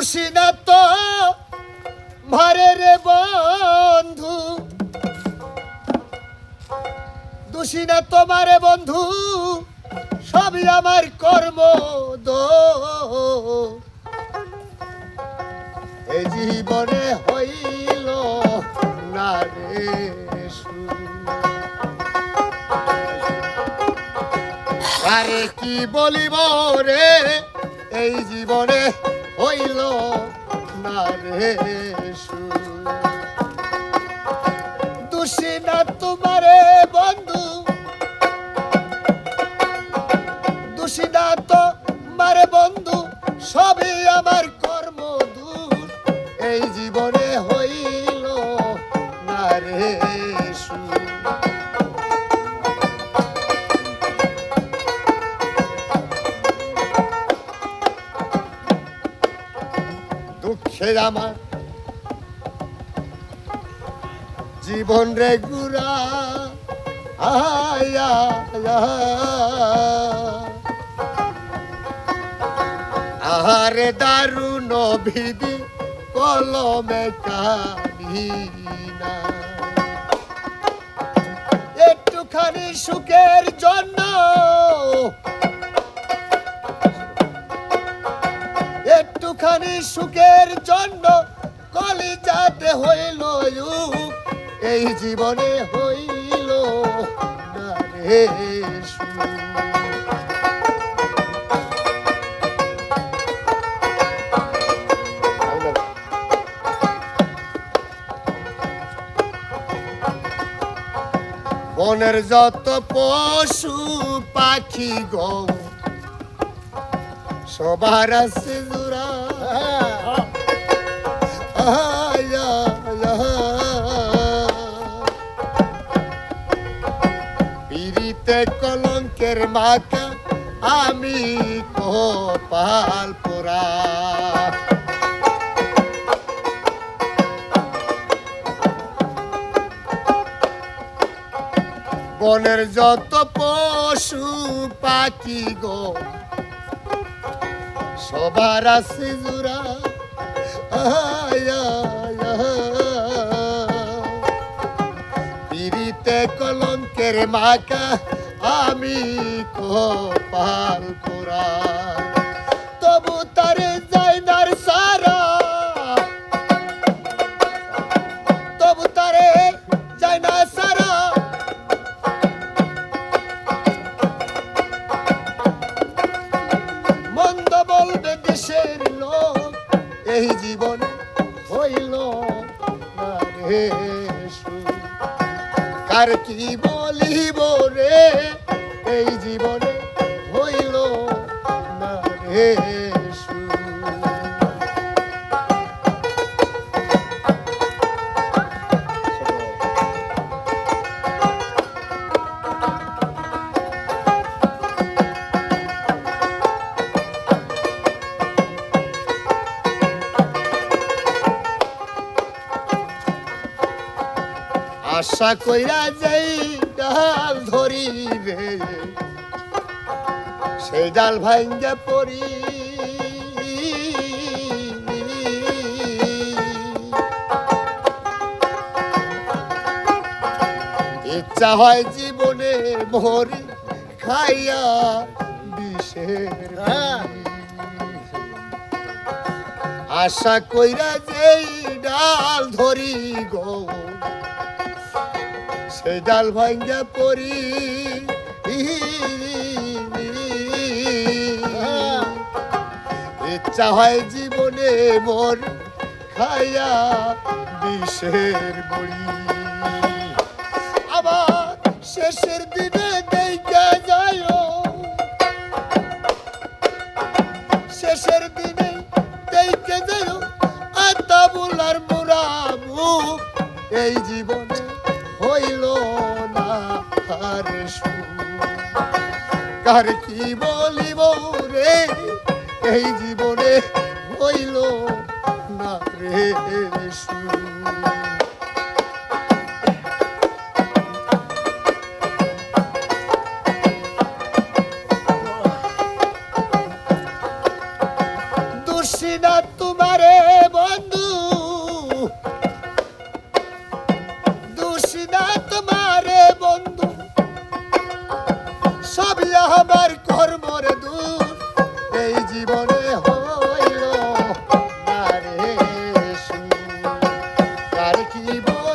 দোষী না তো মারে রে বন্ধু, দোষী না তোমারে বন্ধু, সবই আমার কর্ম দোষ। এই জীবনে হইল না রে আরে কি বলিব রে, এই জীবনে হইল না রে দোষী না তোমারে বন্ধু, দোষী না তোমারে বন্ধু, সবই আমার কর্ম দোষ। এই জীবনে হইল না রে দুঃখে আমার জীবন রে গুড়া আয়া আহারে দারুণ বিধি কলমে কাহিনা, একটুখানি সুখের জন্য, একটুখানি সুখের জন্য কলিজাতে হইল এই জীবনে হইল না রে বনের যত পশু পাখি গো সবার আছে জোড়া, পিরিতে কলঙ্কের মাথা আমি কপাল পোড়া। বনের যত পশু পাখি গো সবার আছে জোড়া, পিরিতে কলঙ্কের মাকা আমি কপাল পোড়া। তবু তারে যাই নার সারা, তবু তারে যাই না সারা, মন্দ বলবে দেশের লোক এই জীবনে হইল না রে কার কি বলিব রে, এই জীবনে হইল না রে আশা কইরা যাই ডাল ধরি রে, সেই ডাল ভাঙ্গা পড়ি, ইচ্ছা হয় জীবনে মরি খাইয়া বিষের। আশা কইরা যাই ডাল ধরি গো, সেই ডাল ভাঙ্গা পড়ি, ইচ্ছা হয় জীবনে মোর খাইয়া বিষের বড়ি। আবার শেষের দিনে দেখা যায়, শেষের দিনে দেখা যায় আতা বুলার মুরা মুখ এই জীবনে হইল না আর কার কি বলিব রে, এই জীবনে হইল না রে দোষী না তোমার দেখিব